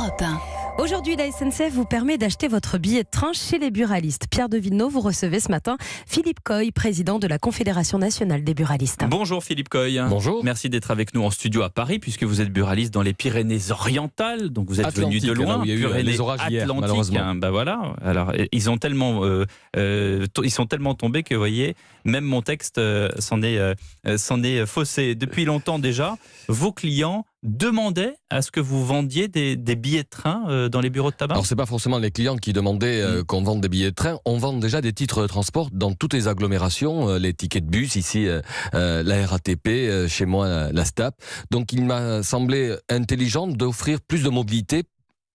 Europe 1. Aujourd'hui, la SNCF vous permet d'acheter votre billet de train chez les buralistes. Pierre de Villeneuve, vous recevez ce matin Philippe Coy, président de la Confédération nationale des buralistes. Bonjour Philippe Coy. Bonjour. Merci d'être avec nous en studio à Paris, puisque vous êtes buraliste dans les Pyrénées-Orientales. Donc vous êtes venu de loin. Là où il y a eu les orages hier, malheureusement. Ben voilà. Alors ils sont tellement tombés que, vous voyez, même mon texte s'en est faussé. Depuis longtemps déjà, vos clients demandaient à ce que vous vendiez des billets de train dans les bureaux de tabac. Alors c'est pas forcément les clients qui demandaient qu'on vende des billets de train. On vend déjà des titres de transport dans toutes les agglomérations, les tickets de bus ici, la RATP, chez moi la STAP. Donc il m'a semblé intelligent d'offrir plus de mobilité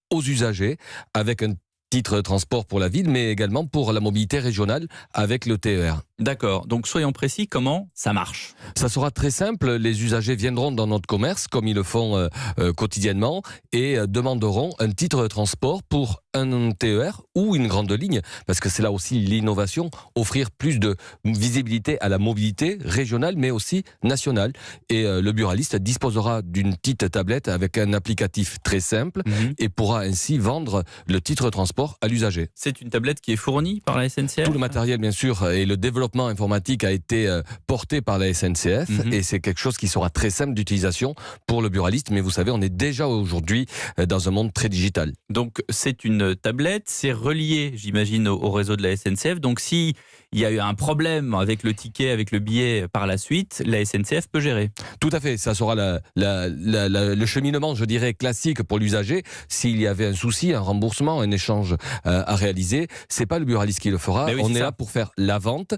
aux usagers avec un titre de transport pour la ville, mais également pour la mobilité régionale avec le TER. D'accord, donc soyons précis, comment ça marche? Ça sera très simple, les usagers viendront dans notre commerce, comme ils le font quotidiennement, et demanderont un titre de transport pour un TER ou une grande ligne, parce que c'est là aussi l'innovation, offrir plus de visibilité à la mobilité régionale, mais aussi nationale. Et le buraliste disposera d'une petite tablette avec un applicatif très simple et pourra ainsi vendre le titre de transport à l'usager. C'est une tablette qui est fournie par la SNCF? Tout le matériel, bien sûr, et le développement informatique a été porté par la SNCF et c'est quelque chose qui sera très simple d'utilisation pour le buraliste. Mais vous savez, on est déjà aujourd'hui dans un monde très digital. Donc c'est une tablette, c'est relié, j'imagine, au réseau de la SNCF. Donc si il y a eu un problème avec le ticket, avec le billet par la suite, la SNCF peut gérer. Tout à fait, ça sera le cheminement, je dirais, classique pour l'usager. S'il y avait un souci, un remboursement, un échange à réaliser, c'est pas le buraliste qui le fera. Oui, on est là pour faire la vente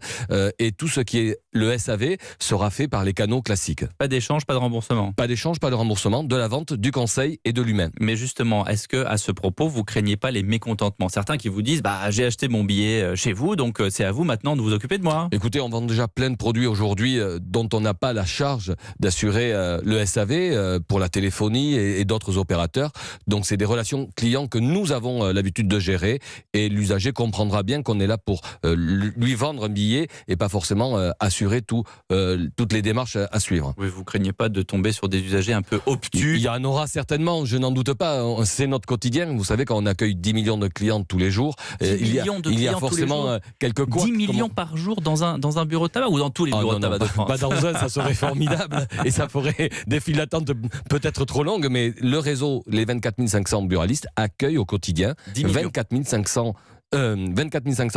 et tout ce qui est le SAV sera fait par les canaux classiques. Pas d'échange, pas de remboursement. Pas d'échange, pas de remboursement, de la vente, du conseil et de l'humain. Mais justement, est-ce que à ce propos, vous craignez pas les mécontentements? Certains qui vous disent, j'ai acheté mon billet chez vous, donc c'est à vous maintenant de vous occuper de moi. Écoutez, on vend déjà plein de produits aujourd'hui dont on n'a pas la charge d'assurer le SAV pour la téléphonie et d'autres opérateurs. Donc c'est des relations clients que nous avons l'habitude de gérer et l'usager comprendra bien qu'on est là pour lui vendre un billet et pas forcément assurer toutes les démarches à suivre. Oui, vous craignez pas de tomber sur des usagers un peu obtus? Il y en aura certainement, je n'en doute pas. C'est notre quotidien. Vous savez, quand on accueille 10 millions de clients tous les jours, il y a forcément quelques couacs. 10 millions par jour dans un bureau de tabac ou dans tous les bureaux de tabac de France? Pas dans un, ça serait formidable et ça ferait des files d'attente peut-être trop longues, mais le réseau, les 24 500 buralistes accueillent au quotidien 24 500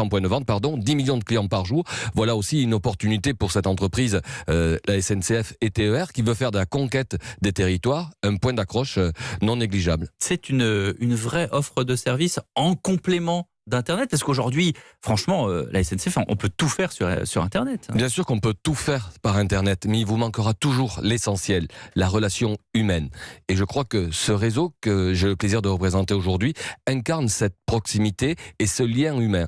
points de vente, 10 millions de clients par jour. Voilà aussi une opportunité pour cette entreprise, la SNCF et TER, qui veut faire de la conquête des territoires un point d'accroche non négligeable. C'est une vraie offre de service en complément d'Internet. Est-ce qu'aujourd'hui, franchement, la SNCF, on peut tout faire sur Internet? Bien sûr qu'on peut tout faire par Internet, mais il vous manquera toujours l'essentiel, la relation humaine. Et je crois que ce réseau que j'ai le plaisir de représenter aujourd'hui incarne cette proximité et ce lien humain.